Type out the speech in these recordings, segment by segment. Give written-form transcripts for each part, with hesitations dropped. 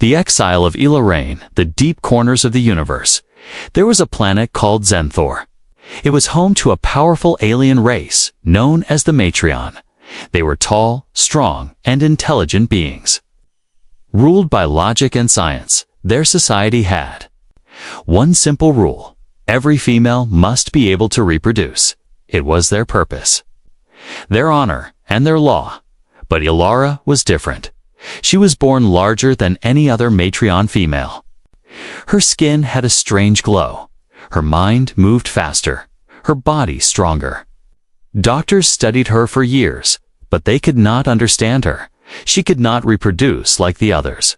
The exile of Elaraine, the deep corners of the universe. There was a planet called Zenthor. It was home to a powerful alien race known as the Matreon. They were tall, strong, and intelligent beings. Ruled by logic and science, their society had one simple rule: every female must be able to reproduce. It was their purpose, their honor, and their law. But Ilara was different. She was born larger than any other Matreon female. Her skin had a strange glow. Her mind moved faster, her body stronger. Doctors studied her for years, but they could not understand her. She could not reproduce like the others.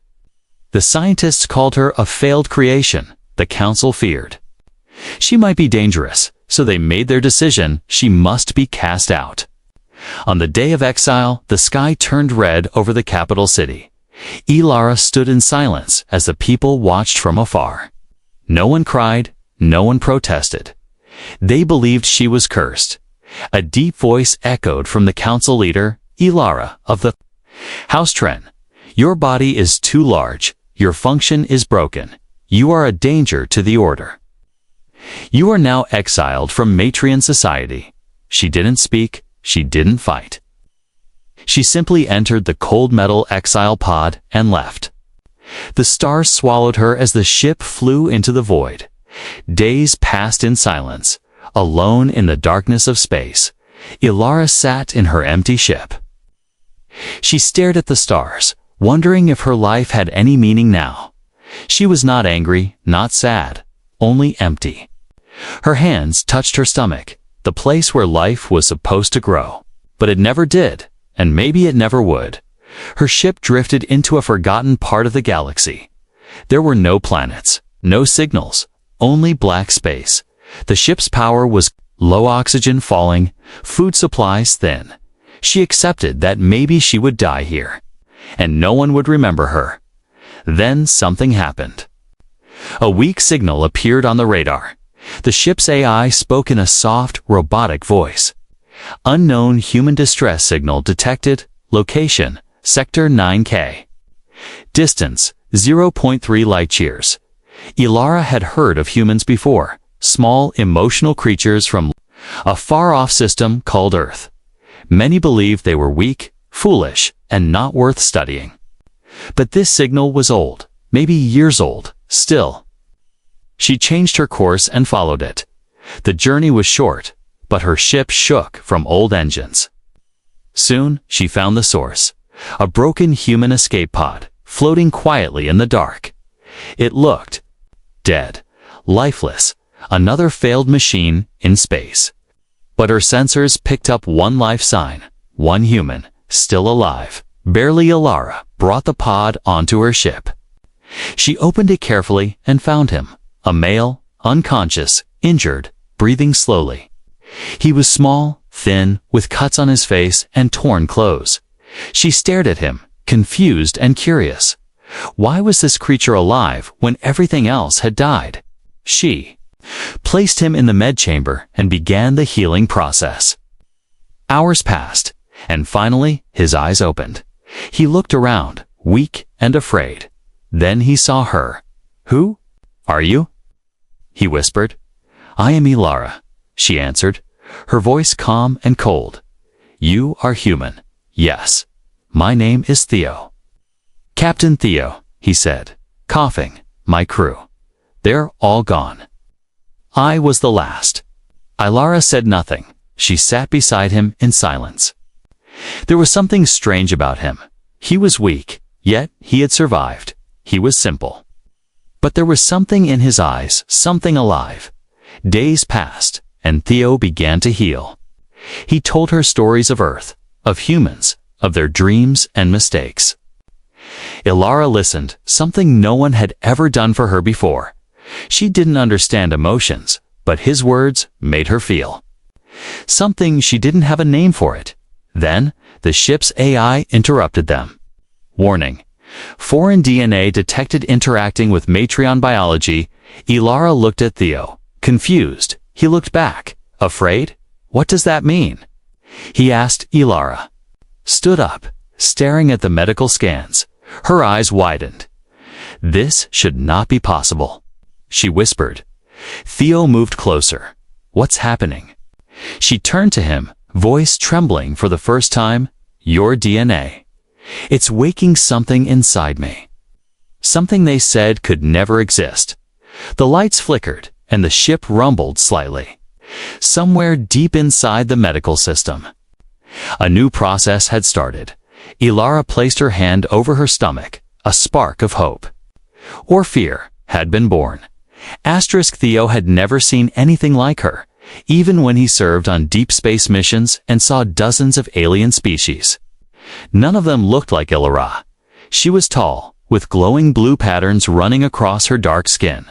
The scientists called her a failed creation. The council feared she might be dangerous, so they made their decision: she must be cast out. On the day of exile, the sky turned red over the capital city. Ilara stood in silence as the people watched from afar. No one cried, no one protested. They believed she was cursed. A deep voice echoed from the council leader, Ilara, of the House Tren. Your body is too large. Your function is broken. You are a danger to the order. You are now exiled from Matreon society. She didn't speak. She didn't fight. She simply entered the cold metal exile pod and left. The stars swallowed her as the ship flew into the void. Days passed in silence. Alone in the darkness of space, Ilara sat in her empty ship. She stared at the stars, wondering if her life had any meaning now. She was not angry, not sad, only empty. Her hands touched her stomach, the place where life was supposed to grow. But it never did, and maybe it never would. Her ship drifted into a forgotten part of the galaxy. There were no planets, no signals, only black space. The ship's power was low, oxygen falling, food supplies thin. She accepted that maybe she would die here, and no one would remember her. Then something happened. A weak signal appeared on the radar. The ship's AI spoke in a soft, robotic voice. Unknown human distress signal detected. Location, Sector 9K. Distance, 0.3 light-years. Ilara had heard of humans before. Small, emotional creatures from a far-off system called Earth. Many believed they were weak, foolish, and not worth studying. But this signal was old, maybe years old, still. She changed her course and followed it. The journey was short, but her ship shook from old engines. Soon, she found the source, a broken human escape pod, floating quietly in the dark. It looked dead, lifeless, another failed machine in space. But her sensors picked up one life sign, one human, still alive. Barely Ilara brought the pod onto her ship. She opened it carefully and found him, a male, unconscious, injured, breathing slowly. He was small, thin, with cuts on his face and torn clothes. She stared at him, confused and curious. Why was this creature alive when everything else had died? She placed him in the med chamber and began the healing process. Hours passed, and finally his eyes opened. He looked around, weak and afraid. Then he saw her. "Who are you?" he whispered. "I am Ilara," she answered, her voice calm and cold. "You are human." "Yes. My name is Theo." "Captain Theo," he said, coughing. "My crew. They're all gone. I was the last." Ilara said nothing. She sat beside him in silence. There was something strange about him. He was weak, yet he had survived. He was simple. But there was something in his eyes, something alive. Days passed, and Theo began to heal. He told her stories of Earth, of humans, of their dreams and mistakes. Ilara listened, something no one had ever done for her before. She didn't understand emotions, but his words made her feel something. She didn't have a name for it. Then, the ship's AI interrupted them. "Warning. Foreign DNA detected interacting with Matreon biology." Ilara looked at Theo, confused. He looked back, afraid. "What does that mean?" he asked. Ilara stood up, staring at the medical scans. Her eyes widened. This should not be possible, she whispered. Theo moved closer. What's happening? She turned to him, voice trembling for the first time. Your DNA. It's waking something inside me. Something they said could never exist. The lights flickered, and the ship rumbled slightly. Somewhere deep inside the medical system. A new process had started. Ilara placed her hand over her stomach. A spark of hope. Or fear had been born. Theo had never seen anything like her, even when he served on deep space missions and saw dozens of alien species. None of them looked like Ilara. She was tall, with glowing blue patterns running across her dark skin.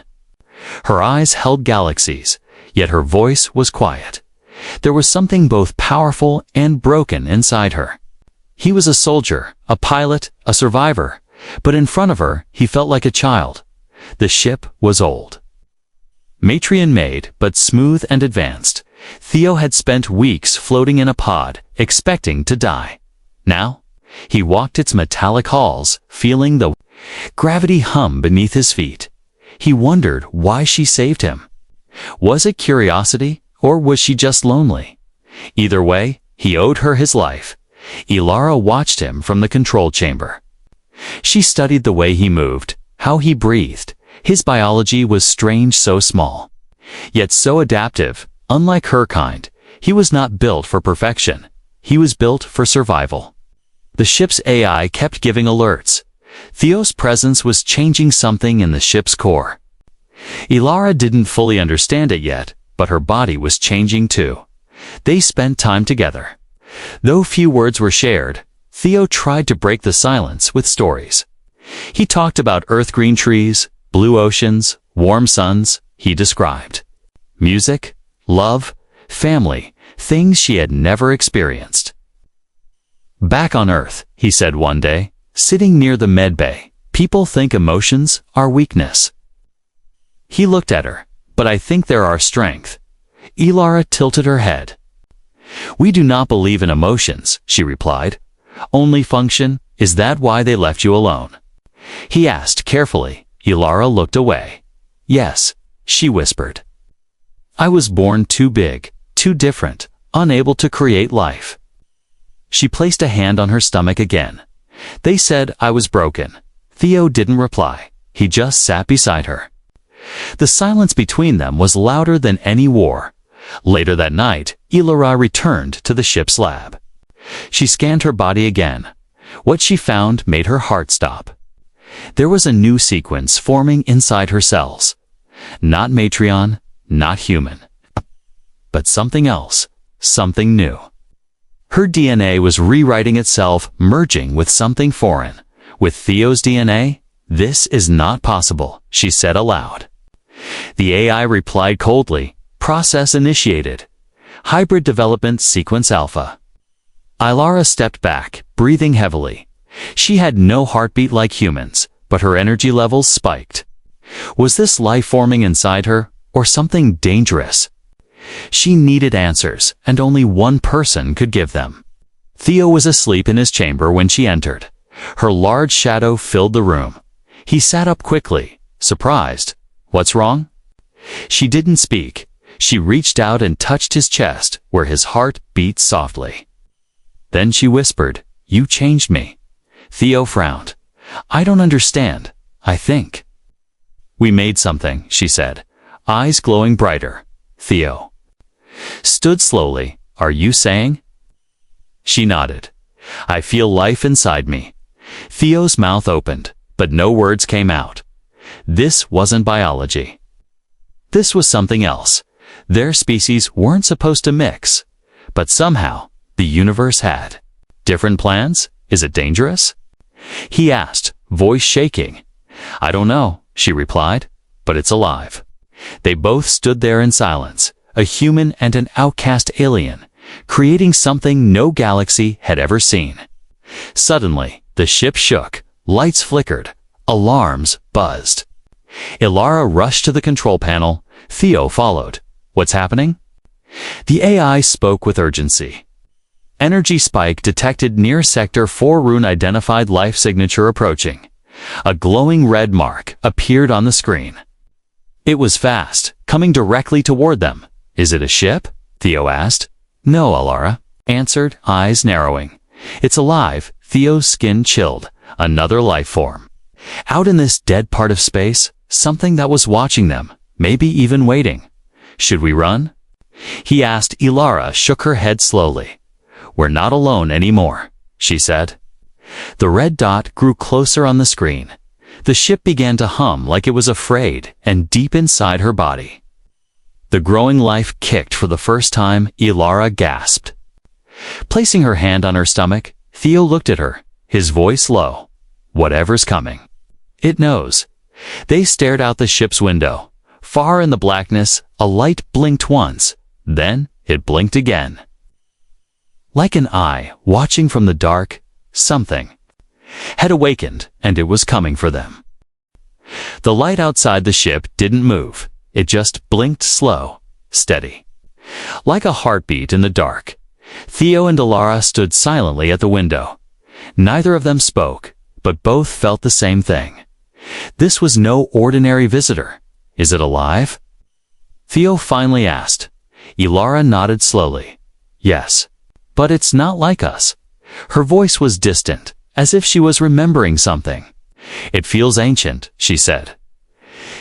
Her eyes held galaxies, yet her voice was quiet. There was something both powerful and broken inside her. He was a soldier, a pilot, a survivor, but in front of her, he felt like a child. The ship was old. Matrion made, but smooth and advanced. Theo had spent weeks floating in a pod, expecting to die. Now, he walked its metallic halls, feeling the gravity hum beneath his feet. He wondered why she saved him. Was it curiosity, or was she just lonely? Either way, he owed her his life. Ilara watched him from the control chamber. She studied the way he moved, how he breathed. His biology was strange, so small, yet so adaptive. Unlike her kind, he was not built for perfection. He was built for survival. The ship's AI kept giving alerts. Theo's presence was changing something in the ship's core. Ilara didn't fully understand it yet, but her body was changing too. They spent time together. Though few words were shared, Theo tried to break the silence with stories. He talked about earth-green trees, blue oceans, warm suns, he described. Music, love, family, things she had never experienced. Back on Earth, he said one day, sitting near the med bay, people think emotions are weakness. He looked at her. But I think there are strength. Ilara tilted her head. We do not believe in emotions, she replied. Only function. Is that why they left you alone? He asked carefully. Ilara looked away. Yes, she whispered. I was born too big, too different, unable to create life. She placed a hand on her stomach again. They said I was broken. Theo didn't reply. He just sat beside her. The silence between them was louder than any war. Later that night, Ilara returned to the ship's lab. She scanned her body again. What she found made her heart stop. There was a new sequence forming inside her cells. Not Matrion, not human. But something else, something new. Her DNA was rewriting itself, merging with something foreign. With Theo's DNA, this is not possible, she said aloud. The AI replied coldly, process initiated. Hybrid development sequence alpha. Ilara stepped back, breathing heavily. She had no heartbeat like humans, but her energy levels spiked. Was this life forming inside her, or something dangerous? She needed answers, and only one person could give them. Theo was asleep in his chamber when she entered. Her large shadow filled the room. He sat up quickly, surprised. What's wrong? She didn't speak. She reached out and touched his chest, where his heart beat softly. Then she whispered, "You changed me." Theo frowned. "I don't understand, I think." "We made something," she said, eyes glowing brighter. Theo stood slowly. "Are you saying?" She nodded. "I feel life inside me." Theo's mouth opened, but no words came out. This wasn't biology. This was something else. Their species weren't supposed to mix, but somehow the universe had. Different plans? Is it dangerous? He asked, voice shaking. "I don't know," she replied, "but it's alive." They both stood there in silence, a human and an outcast alien, creating something no galaxy had ever seen. Suddenly, the ship shook, lights flickered, alarms buzzed. Ilara rushed to the control panel. Theo followed. "What's happening?" The AI spoke with urgency. "Energy spike detected near Sector 4 Rune identified life signature approaching. A glowing red mark appeared on the screen. It was fast, coming directly toward them. "Is it a ship?" Theo asked. "No," Ilara answered, eyes narrowing. "It's alive." Theo's skin chilled. Another life form. Out in this dead part of space, something that was watching them, maybe even waiting. "Should we run?" he asked. Ilara shook her head slowly. "We're not alone anymore," she said. The red dot grew closer on the screen. The ship began to hum like it was afraid, and deep inside her body, the growing life kicked for the first time. Ilara gasped. Placing her hand on her stomach, Theo looked at her, his voice low. "Whatever's coming, it knows." They stared out the ship's window. Far in the blackness, a light blinked once, then it blinked again. Like an eye watching from the dark, something had awakened, and it was coming for them. The light outside the ship didn't move. It just blinked slow, steady, like a heartbeat in the dark. Theo and Ilara stood silently at the window. Neither of them spoke, but both felt the same thing. This was no ordinary visitor. "Is it alive?" Theo finally asked. Ilara nodded slowly. "Yes, but it's not like us." Her voice was distant, as if she was remembering something. "It feels ancient," she said.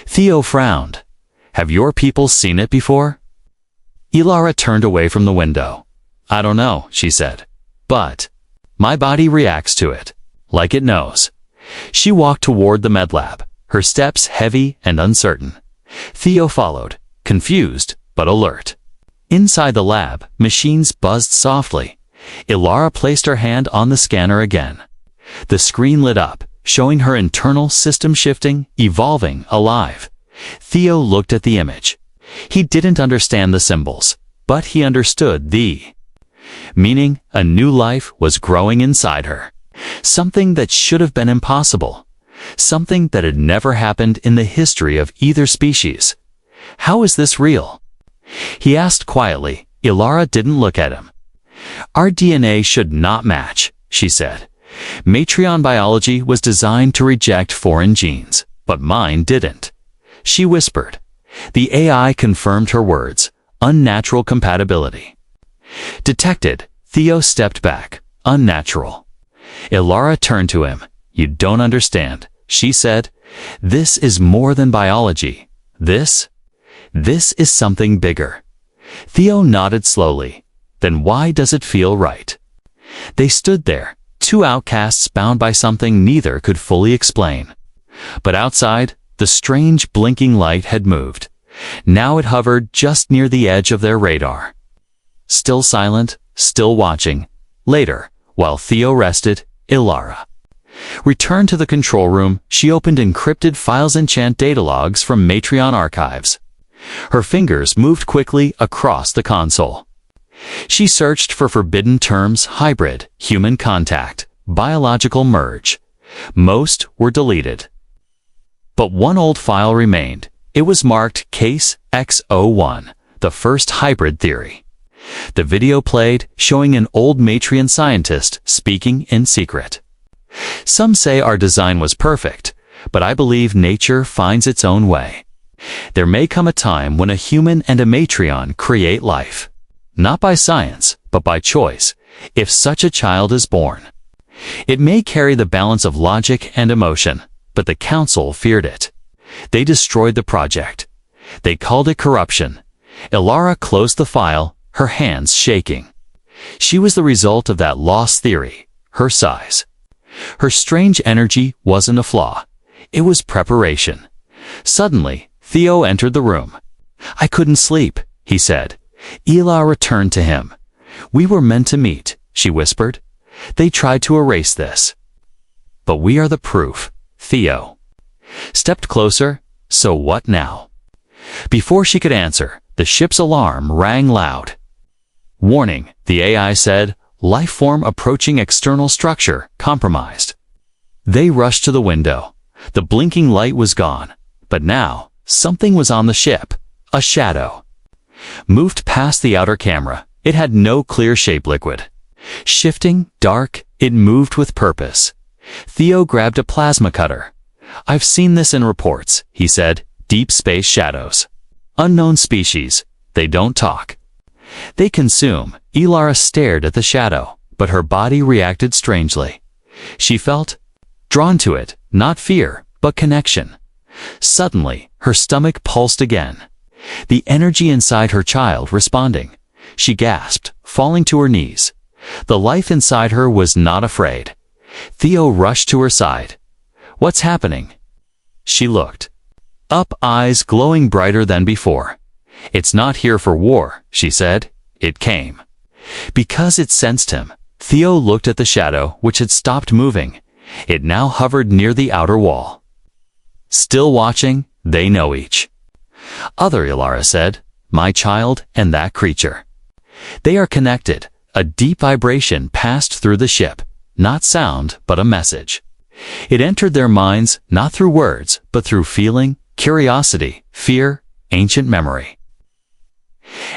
Theo frowned. "Have your people seen it before?" Ilara turned away from the window. "I don't know," she said. "But my body reacts to it, like it knows." She walked toward the medlab, her steps heavy and uncertain. Theo followed, confused but alert. Inside the lab, machines buzzed softly. Ilara placed her hand on the scanner again. The screen lit up, showing her internal system shifting, evolving, alive. Theo looked at the image. He didn't understand the symbols, but he understood the meaning. A new life was growing inside her. Something that should have been impossible. Something that had never happened in the history of either species. "How is this real?" he asked quietly. Ilara didn't look at him. "Our DNA should not match," she said. "Matrion biology was designed to reject foreign genes, but mine didn't." She whispered. The AI confirmed her words. "Unnatural compatibility detected." Theo stepped back. "Unnatural." Ilara turned to him. "You don't understand," she said. "This is more than biology. This is something bigger." Theo nodded slowly. "Then why does it feel right?" They stood there, two outcasts bound by something neither could fully explain. But outside, the strange blinking light had moved. Now it hovered just near the edge of their radar. Still silent, still watching. Later, while Theo rested, Ilara returned to the control room. She opened encrypted files and chant data logs from Matrion archives. Her fingers moved quickly across the console. She searched for forbidden terms: hybrid, human contact, biological merge. Most were deleted. But one old file remained. It was marked Case X01, the first hybrid theory. The video played, showing an old Matrion scientist speaking in secret. "Some say our design was perfect, but I believe nature finds its own way. There may come a time when a human and a Matrion create life. Not by science, but by choice, if such a child is born. It may carry the balance of logic and emotion, but the council feared it. They destroyed the project. They called it corruption." Ilara closed the file, her hands shaking. She was the result of that lost theory, her size. Her strange energy wasn't a flaw. It was preparation. Suddenly, Theo entered the room. "I couldn't sleep," he said. Ilara turned to him. "We were meant to meet," she whispered. "They tried to erase this. But we are the proof." Theo stepped closer. "So what now?" Before she could answer, the ship's alarm rang loud. "Warning," the AI said. "Life form approaching external structure compromised." They rushed to the window. The blinking light was gone. But now, something was on the ship. A shadow moved past the outer camera. It had no clear shape. Liquid. Shifting, dark, it moved with purpose. Theo grabbed a plasma cutter. "I've seen this in reports," he said. "Deep space shadows. Unknown species. They don't talk. They consume." Ilara stared at the shadow, but her body reacted strangely. She felt drawn to it, not fear, but connection. Suddenly, her stomach pulsed again. The energy inside her child responding. She gasped, falling to her knees. The life inside her was not afraid. Theo rushed to her side. "What's happening?" She looked up, eyes glowing brighter than before. "It's not here for war," she said. "It came because it sensed him." Theo looked at the shadow, which had stopped moving. It now hovered near the outer wall. "Still watching, they know each other," Ilara said. "My child and that creature. They are connected." A deep vibration passed through the ship. Not sound, but a message. It entered their minds, not through words, but through feeling, curiosity, fear, ancient memory.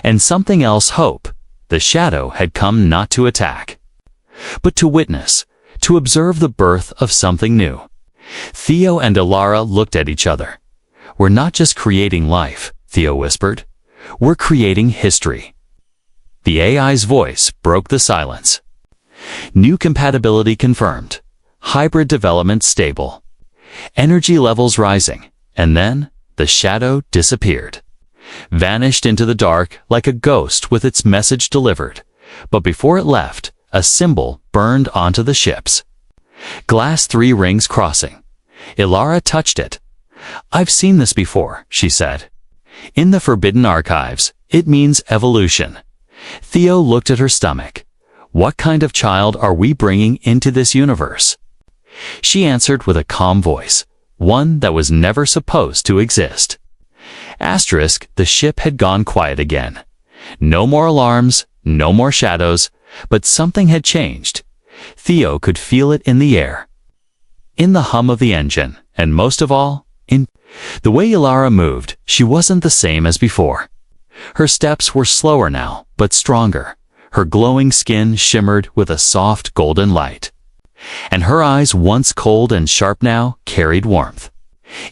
And something else, hope. The shadow had come not to attack, but to witness, to observe the birth of something new. Theo and Ilara looked at each other. "We're not just creating life," Theo whispered. "We're creating history." The AI's voice broke the silence. "New compatibility confirmed. Hybrid development stable. Energy levels rising." And then, the shadow disappeared. Vanished into the dark like a ghost with its message delivered. But before it left, a symbol burned onto the ships. Glass 3 rings crossing. Ilara touched it. "I've seen this before," she said. "In the Forbidden Archives, it means evolution." Theo looked at her stomach. "What kind of child are we bringing into this universe?" She answered with a calm voice, one that was never supposed to exist. Asterisk, the ship had gone quiet again. No more alarms, no more shadows, but something had changed. Theo could feel it in the air, in the hum of the engine, and most of all, in the way Ilara moved. She wasn't the same as before. Her steps were slower now, but stronger. Her glowing skin shimmered with a soft golden light. And her eyes, once cold and sharp now, carried warmth.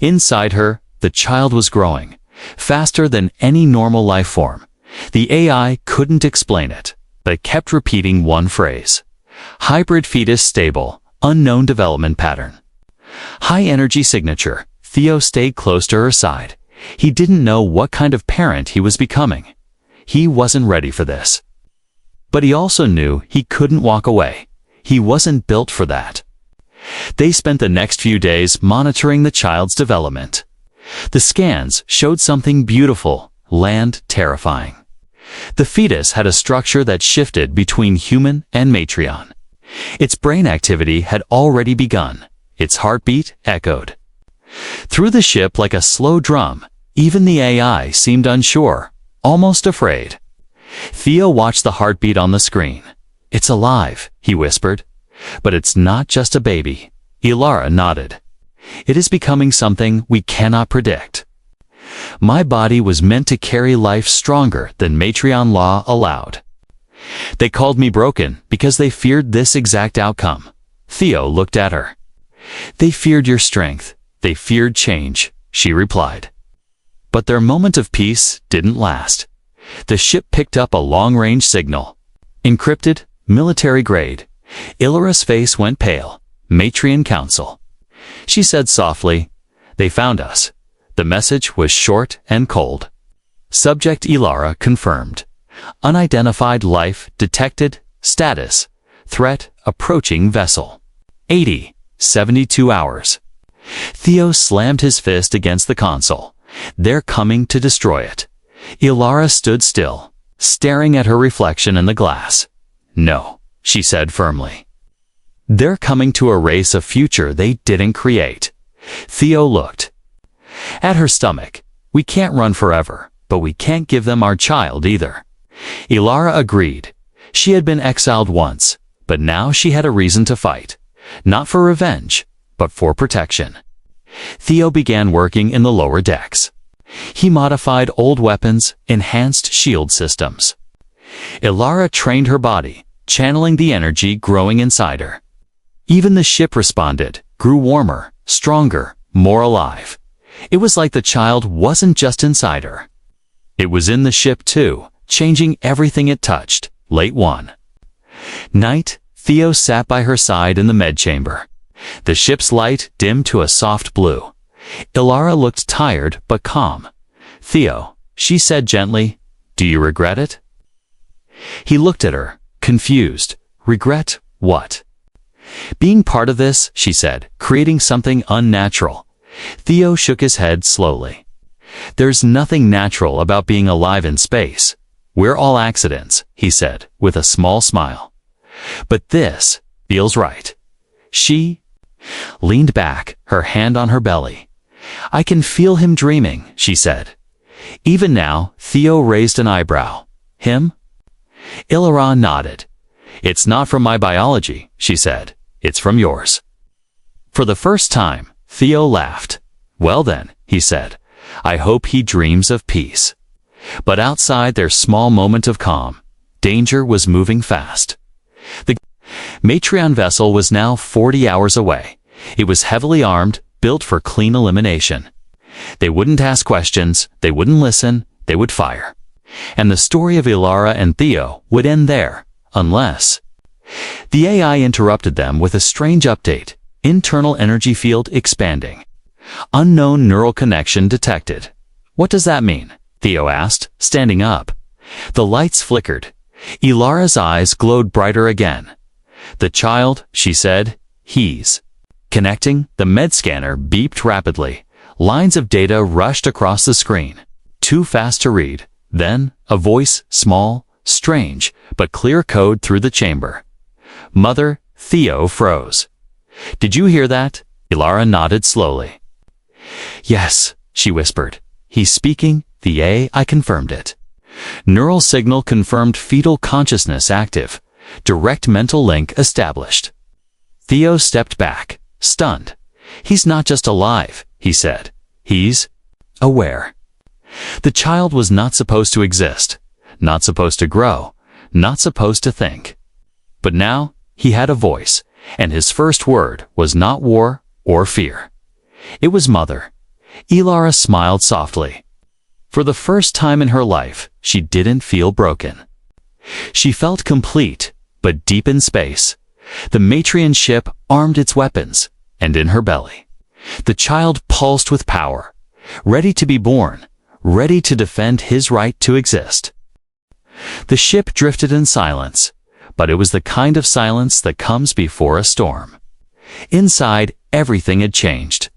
Inside her, the child was growing, faster than any normal life form. The AI couldn't explain it, but it kept repeating one phrase. Hybrid fetus stable, unknown development pattern. High energy signature. Theo stayed close to her side. He didn't know what kind of parent he was becoming. He wasn't ready for this. But he also knew he couldn't walk away. He wasn't built for that. They spent the next few days monitoring the child's development. The scans showed something beautiful, land terrifying. The fetus had a structure that shifted between human and matrion. Its brain activity had already begun. Its heartbeat echoed through the ship like a slow drum. Even the AI seemed unsure, almost afraid. Theo watched the heartbeat on the screen. "It's alive," he whispered. "But it's not just a baby." Ilara nodded. "It is becoming something we cannot predict." My body was meant to carry life stronger than matrion law allowed. They called me broken because they feared this exact outcome. Theo looked at her. "They feared your strength. They feared change," she replied. But their moment of peace didn't last. The ship picked up a long-range signal. Encrypted, military grade. Ilara's face went pale. "Matrion Council." She said softly, "They found us." The message was short and cold. Subject Ilara confirmed. Unidentified life detected. Status: threat approaching vessel. 72 hours. Theo slammed his fist against the console. "They're coming to destroy it." Ilara stood still, staring at her reflection in the glass. "No," she said firmly. "They're coming to erase a future they didn't create." Theo looked at her stomach. "We can't run forever, but we can't give them our child either." Ilara agreed. She had been exiled once, but now she had a reason to fight. Not for revenge, but for protection. Theo began working in the lower decks. He modified old weapons, enhanced shield systems. Ilara trained her body, channeling the energy growing inside her. Even the ship responded, grew warmer, stronger, more alive. It was like the child wasn't just inside her. It was in the ship too, changing everything it touched. Late one night, Theo sat by her side in the med chamber. The ship's light dimmed to a soft blue. Ilara looked tired but calm. "Theo," she said gently, "do you regret it?" He looked at her, confused. "Regret what?" "Being part of this," she said, "creating something unnatural." Theo shook his head slowly. "There's nothing natural about being alive in space. We're all accidents," he said, with a small smile. "But this feels right." She leaned back, her hand on her belly. "I can feel him dreaming," she said. Even now, Theo raised an eyebrow. "Him?" Ilara nodded. "It's not from my biology," she said. "It's from yours." For the first time, Theo laughed. "Well then," he said, "I hope he dreams of peace." But outside their small moment of calm, danger was moving fast. The Matreon vessel was now 40 hours away. It was heavily armed, built for clean elimination. They wouldn't ask questions, they wouldn't listen, they would fire. And the story of Ilara and Theo would end there, unless... The AI interrupted them with a strange update. Internal energy field expanding. Unknown neural connection detected. "What does that mean?" Theo asked, standing up. The lights flickered. Ilara's eyes glowed brighter again. "The child," she said, "he's connecting." The med scanner beeped rapidly. Lines of data rushed across the screen. Too fast to read. Then, a voice, small, strange, but clear code through the chamber. "Mother," Theo froze. "Did you hear that?" Ilara nodded slowly. "Yes," she whispered. "He's speaking." The AI confirmed it. Neural signal confirmed, fetal consciousness active. Direct mental link established. Theo stepped back, stunned. "He's not just alive," he said. "He's aware." The child was not supposed to exist, not supposed to grow, not supposed to think. But now, he had a voice, and his first word was not war or fear. It was mother. Ilara smiled softly. For the first time in her life, she didn't feel broken. She felt complete, but deep in space. The Matreon ship armed its weapons, and in her belly, the child pulsed with power, ready to be born, ready to defend his right to exist. The ship drifted in silence, but it was the kind of silence that comes before a storm. Inside, everything had changed.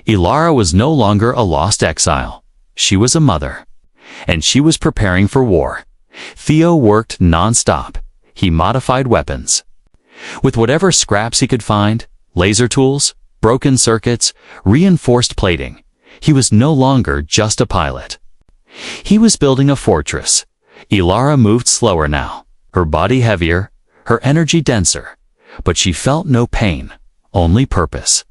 Ilara was no longer a lost exile. She was a mother, and she was preparing for war. Theo worked non-stop. He modified weapons. With whatever scraps he could find, laser tools, broken circuits, reinforced plating, he was no longer just a pilot. He was building a fortress. Ilara moved slower now, her body heavier, her energy denser, but she felt no pain, only purpose.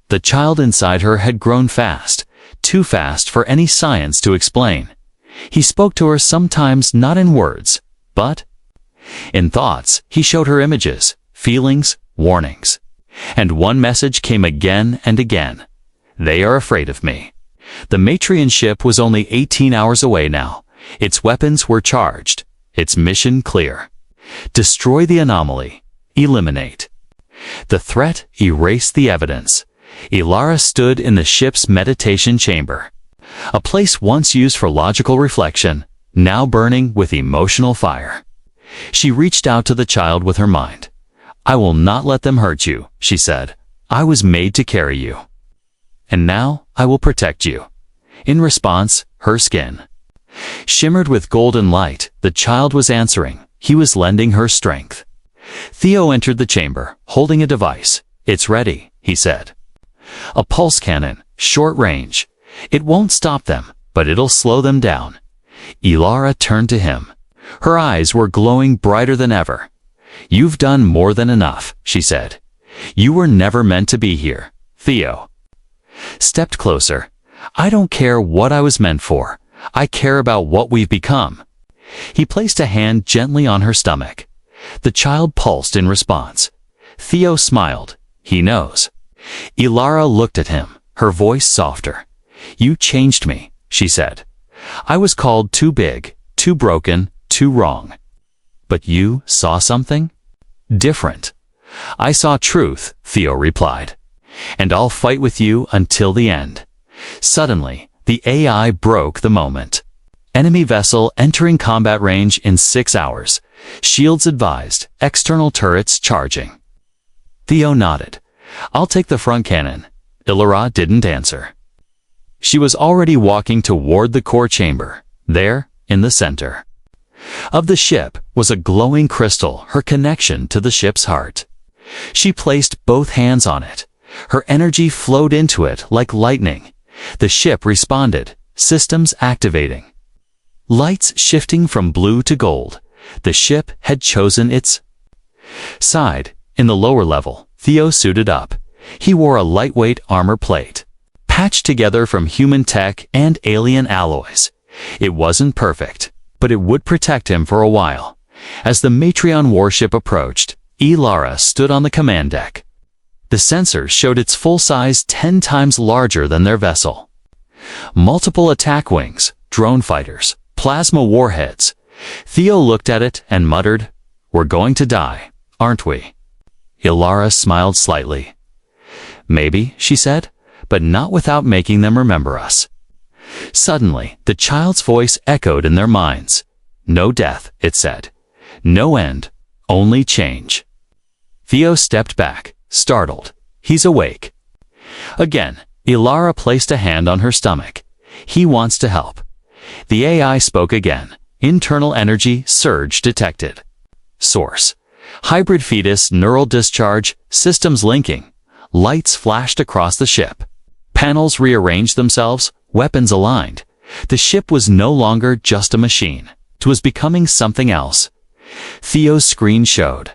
The child inside her had grown fast, too fast for any science to explain. He spoke to her sometimes not in words, but in thoughts. He showed her images, feelings, warnings. And one message came again and again. "They are afraid of me." The Matreon ship was only 18 hours away now. Its weapons were charged, its mission clear. Destroy the anomaly. Eliminate. The threat erased the evidence. Ilara stood in the ship's meditation chamber. A place once used for logical reflection, now burning with emotional fire. She reached out to the child with her mind. "I will not let them hurt you," she said. "I was made to carry you. And now I will protect you." In response, her skin shimmered with golden light. The child was answering. He was lending her strength. Theo entered the chamber, holding a device. "It's ready," he said. "A pulse cannon, short range. It won't stop them, but it'll slow them down." Ilara turned to him. Her eyes were glowing brighter than ever. "You've done more than enough," she said. "You were never meant to be here." Theo stepped closer. "I don't care what I was meant for. I care about what we've become." He placed a hand gently on her stomach. The child pulsed in response. Theo smiled. he knows. Ilara looked at him, her voice softer. "You changed me," she said. "I was called too big, too broken, too wrong. But you saw something? Different." "I saw truth," Theo replied. "And I'll fight with you until the end." Suddenly, the AI broke the moment. Enemy vessel entering combat range in 6 hours. Shields advised, external turrets charging. Theo nodded. "I'll take the front cannon." Ilara didn't answer. She was already walking toward the core chamber. There, in the center of the ship, was a glowing crystal, her connection to the ship's heart. She placed both hands on it. Her energy flowed into it like lightning. The ship responded, systems activating. Lights shifting from blue to gold. The ship had chosen its side. In the lower level, Theo suited up. He wore a lightweight armor plate, patched together from human tech and alien alloys. It wasn't perfect, but it would protect him for a while. As the Metreon warship approached, Ilara stood on the command deck. The sensors showed its full size 10 times larger than their vessel. Multiple attack wings, drone fighters, plasma warheads. Theo looked at it and muttered, "We're going to die, aren't we?" Ilara smiled slightly. "Maybe," she said, "but not without making them remember us." Suddenly, the child's voice echoed in their minds. "No death," it said. "No end, only change." Theo stepped back, startled. He's awake. Again, Ilara placed a hand on her stomach. "He wants to help." The AI spoke again. Internal energy surge detected. Source: hybrid fetus neural discharge, systems linking. Lights flashed across the ship. Panels rearranged themselves, weapons aligned. The ship was no longer just a machine. It was becoming something else. Theo's screen showed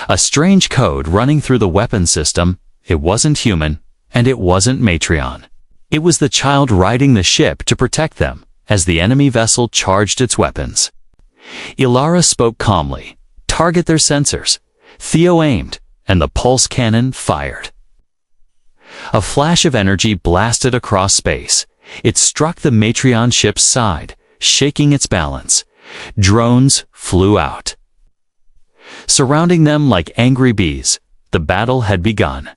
a strange code running through the weapon system. It wasn't human, and it wasn't Metreon. It was the child riding the ship to protect them as the enemy vessel charged its weapons. Ilara spoke calmly. "Target their sensors." Theo aimed, and the pulse cannon fired. A flash of energy blasted across space. It struck the Metreon ship's side, shaking its balance. Drones flew out, surrounding them like angry bees. The battle had begun.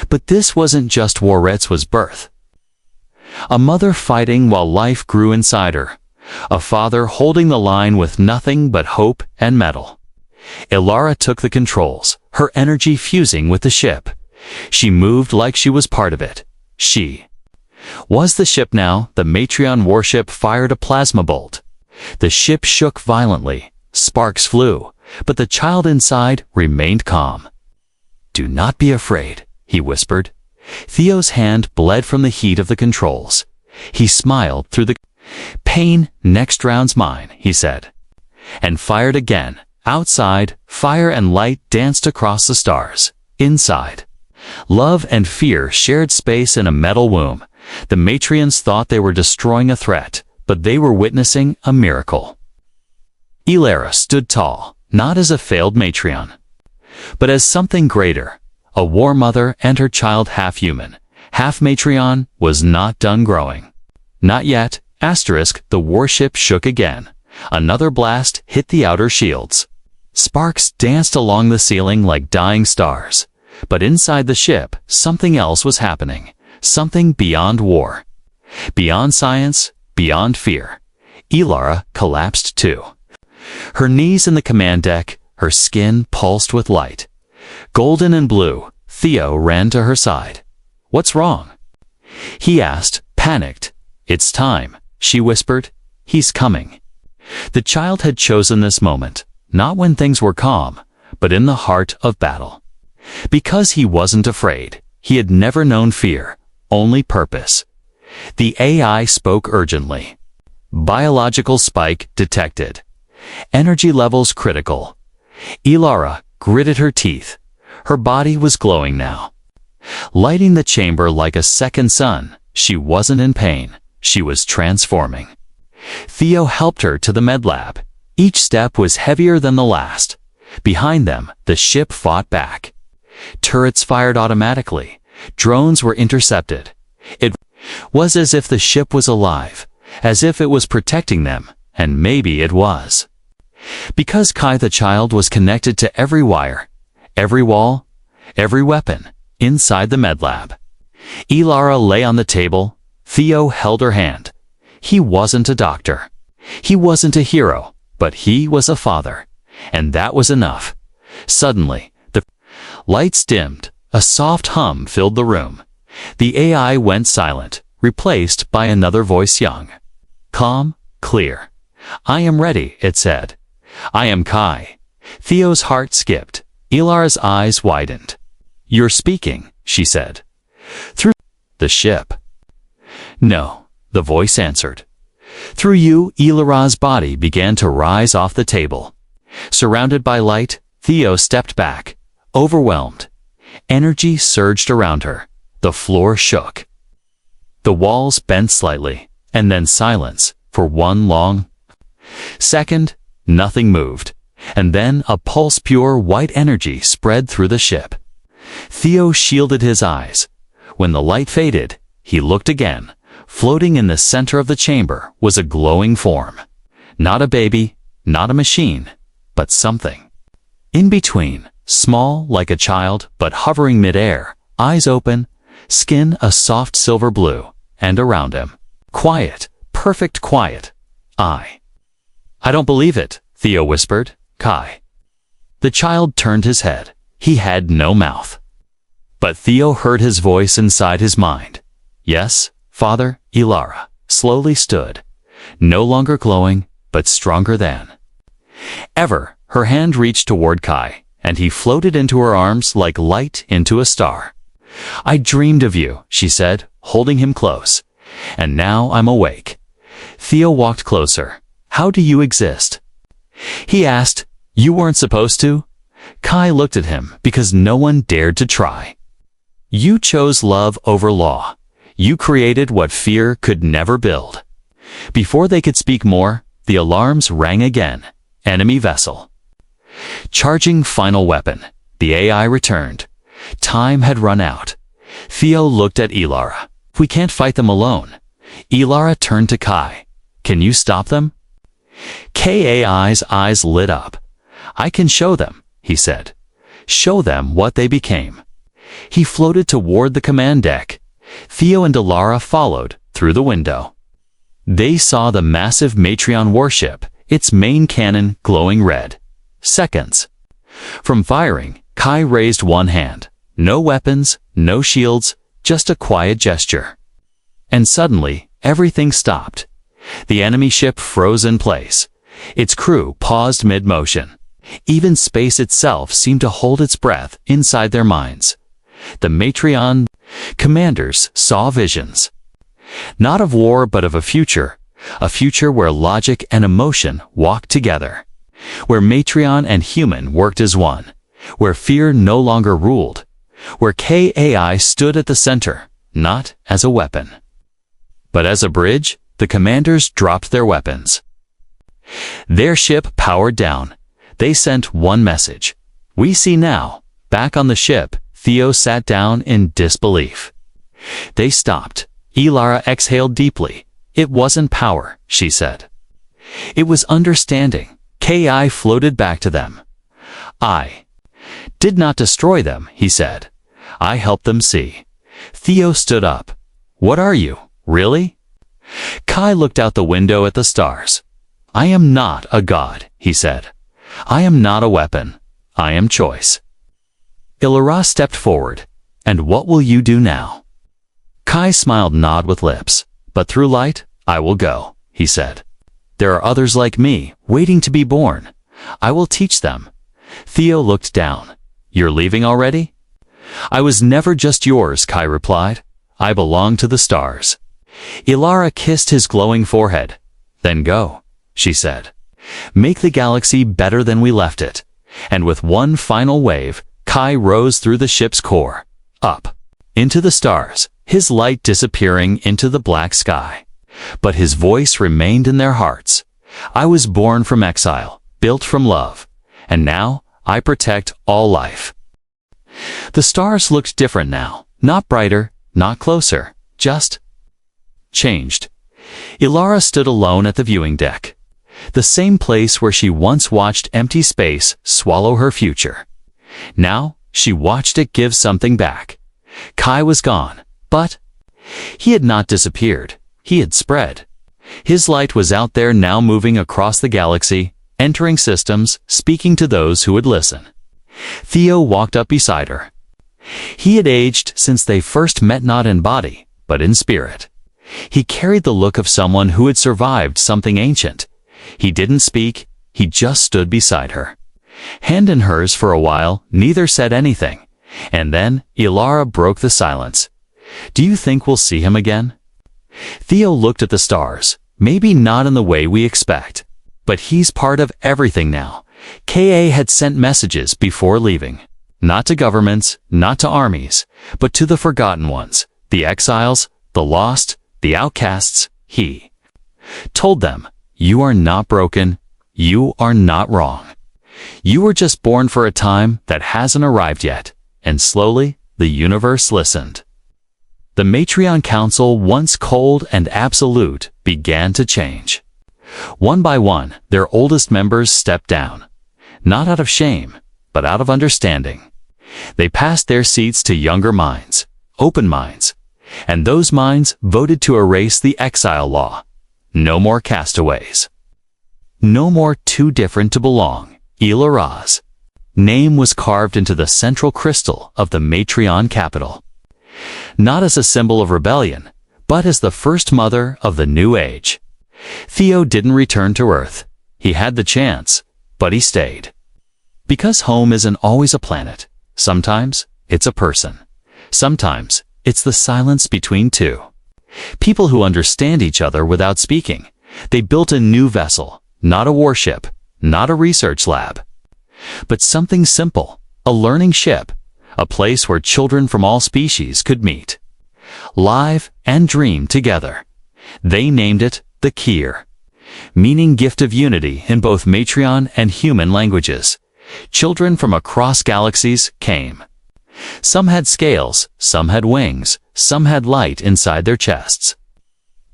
But this wasn't just Warret's birth. A mother fighting while life grew inside her. A father holding the line with nothing but hope and metal. Ilara took the controls, her energy fusing with the ship. She moved like she was part of it. She was the ship now. The Metreon warship fired a plasma bolt. The ship shook violently. Sparks flew, but the child inside remained calm. "Do not be afraid," he whispered. Theo's hand bled from the heat of the controls. He smiled through the pain. "Next round's mine," he said, and fired again. Outside, fire and light danced across the stars. Inside, love and fear shared space in a metal womb. The Metreons thought they were destroying a threat, but they were witnessing a miracle. Ilara stood tall, not as a failed Metreon, but as something greater. A war mother and her child, half human, half Metreon, was not done growing. Not yet. The warship shook again. Another blast hit the outer shields. Sparks danced along the ceiling like dying stars. But inside the ship, something else was happening. Something beyond war. Beyond science, beyond fear. Ilara collapsed too. Her knees in the command deck, her skin pulsed with light. Golden and blue. Theo ran to her side. "What's wrong?" he asked, panicked. "It's time," she whispered. "He's coming." The child had chosen this moment, not when things were calm, but in the heart of battle. Because he wasn't afraid. He had never known fear, only purpose. The AI spoke urgently. Biological spike detected. Energy levels critical. Ilara gritted her teeth. Her body was glowing now, lighting the chamber like a second sun. She wasn't in pain. She was transforming. Theo helped her to the med lab. Each step was heavier than the last. Behind them, the ship fought back. Turrets fired automatically. Drones were intercepted. It was as if the ship was alive, as if it was protecting them, and maybe it was. Because Kai the child was connected to every wire, every wall, every weapon, inside the med lab. Ilara lay on the table. Theo held her hand. He wasn't a doctor. He wasn't a hero, but he was a father. And that was enough. Suddenly, the lights dimmed. A soft hum filled the room. The AI went silent, replaced by another voice, young, calm, clear. "I am ready," it said. "I am Kai." Theo's heart skipped. Ilara's eyes widened. "You're speaking," she said. "Through the ship." "No," the voice answered. "Through you." Ilara's body began to rise off the table. Surrounded by light, Theo stepped back, overwhelmed. Energy surged around her. The floor shook. The walls bent slightly, and then silence. For one long second, nothing moved. And then a pulse pure white energy spread through the ship. Theo shielded his eyes. When the light faded, he looked again. Floating in the center of the chamber was a glowing form. Not a baby, not a machine, but something. In between, small like a child, but hovering mid-air, eyes open, skin a soft silver blue, and around him, quiet, perfect quiet. I don't believe it," Theo whispered. "Kai." The child turned his head. He had no mouth. But Theo heard his voice inside his mind. "Yes, Father." Ilara slowly stood, no longer glowing, but stronger than ever. Her hand reached toward Kai, and he floated into her arms like light into a star. "I dreamed of you," she said, holding him close. "And now I'm awake." Theo walked closer. "How do you exist?" he asked. "You weren't supposed to." Kai looked at him because no one dared to try. "You chose love over law. You created what fear could never build." Before they could speak more, the alarms rang again. Enemy vessel. Charging final weapon. The AI returned. Time had run out. Theo looked at Ilara. "We can't fight them alone." Ilara turned to Kai. "Can you stop them?" Kai's eyes lit up. "I can show them," he said. "Show them what they became." He floated toward the command deck. Theo and Ilara followed through the window. They saw the massive Matreon warship, its main cannon glowing red. Seconds from firing, Kai raised one hand. No weapons, no shields, just a quiet gesture. And suddenly, everything stopped. The enemy ship froze in place. Its crew paused mid-motion. Even space itself seemed to hold its breath inside their minds. The Matreon commanders saw visions. Not of war, but of a future where logic and emotion walked together. Where Matreon and human worked as one. Where fear no longer ruled. Where Kai stood at the center, not as a weapon, but as a bridge. The commanders dropped their weapons. Their ship powered down. They sent one message. "We see now." Back on the ship, Theo sat down in disbelief. They stopped. Ilara exhaled deeply. It wasn't power, she said. It was understanding. Kai floated back to them. "I did not destroy them," he said. "I helped them see." Theo stood up. "What are you, really?" Kai looked out the window at the stars. "I am not a god," he said. "I am not a weapon. I am choice." Ilara stepped forward. "And what will you do now?" Kai smiled, nod with lips. "But through light, I will go," he said. "There are others like me, waiting to be born. I will teach them." Theo looked down. "You're leaving already?" "I was never just yours," Kai replied. "I belong to the stars." Ilara kissed his glowing forehead. "Then go," she said. "Make the galaxy better than we left it." And with one final wave, Kai rose through the ship's core, up, into the stars, his light disappearing into the black sky. But his voice remained in their hearts. "I was born from exile, built from love, and now I protect all life." The stars looked different now, not brighter, not closer, just changed. Ilara stood alone at the viewing deck, the same place where she once watched empty space swallow her future. Now, she watched it give something back. Kai was gone, but he had not disappeared. He had spread. His light was out there now, moving across the galaxy, entering systems, speaking to those who would listen. Theo walked up beside her. He had aged since they first met, not in body, but in spirit. He carried the look of someone who had survived something ancient. He didn't speak, he just stood beside her. Hand in hers for a while, neither said anything. And then, Ilara broke the silence. "Do you think we'll see him again?" Theo looked at the stars. Maybe not in the way we expect. But he's part of everything now. Ka had sent messages before leaving. Not to governments, not to armies, but to the forgotten ones, the exiles, the lost, the outcasts. He told them, "You are not broken. You are not wrong. You were just born for a time that hasn't arrived yet." And slowly, the universe listened. The Matrion Council, once cold and absolute, began to change. One by one, their oldest members stepped down. Not out of shame, but out of understanding. They passed their seats to younger minds, open minds, and those minds voted to erase the exile law. No more castaways. No more too different to belong. Ilara's name was carved into the central crystal of the Matrion capital. Not as a symbol of rebellion, but as the first mother of the new age. Theo didn't return to Earth. He had the chance, but he stayed. Because home isn't always a planet. Sometimes it's a person. Sometimes it's the silence between two. People who understand each other without speaking. They built a new vessel, not a warship, not a research lab, but something simple, a learning ship, a place where children from all species could meet, live and dream together. They named it the Kier, meaning gift of unity in both Matrion and human languages. Children from across galaxies came. Some had scales, some had wings, some had light inside their chests.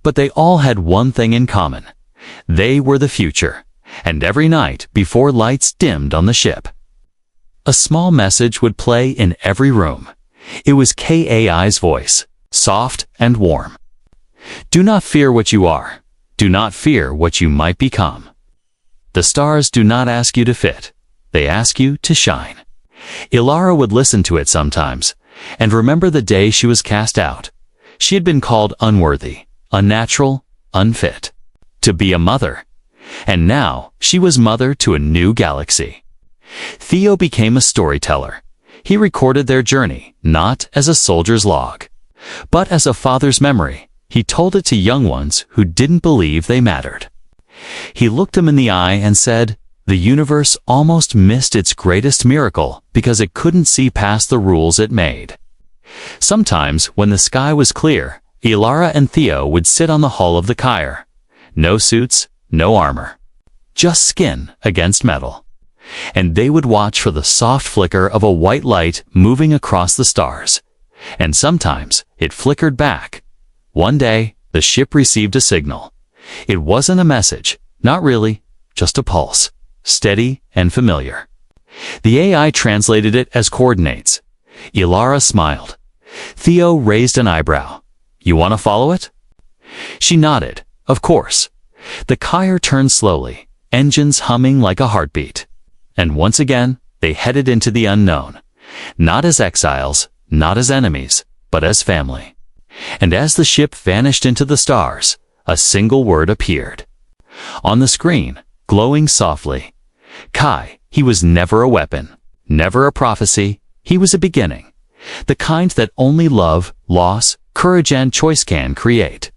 But they all had one thing in common. They were the future, and every night before lights dimmed on the ship, a small message would play in every room. It was Kai's voice, soft and warm. "Do not fear what you are. Do not fear what you might become. The stars do not ask you to fit. They ask you to shine." Ilara would listen to it sometimes, and remember the day she was cast out. She had been called unworthy, unnatural, unfit to be a mother. And now she was mother to a new galaxy. Theo became a storyteller. He recorded their journey, not as a soldier's log, but as a father's memory. He told it to young ones who didn't believe they mattered. He looked them in the eye and said, the universe almost missed its greatest miracle because it couldn't see past the rules it made. Sometimes, when the sky was clear, Ilara and Theo would sit on the hull of the Kier. No suits, no armor. Just skin against metal. And they would watch for the soft flicker of a white light moving across the stars. And sometimes it flickered back. One day, the ship received a signal. It wasn't a message, not really, just a pulse, steady and familiar. The AI translated it as coordinates. Ilara smiled. Theo raised an eyebrow. "You want to follow it?" She nodded. Of course. The Kier turned slowly, engines humming like a heartbeat. And once again, they headed into the unknown. Not as exiles, not as enemies, but as family. And as the ship vanished into the stars, a single word appeared. On the screen, glowing softly. Kai, he was never a weapon, never a prophecy, he was a beginning. The kind that only love, loss, courage and choice can create.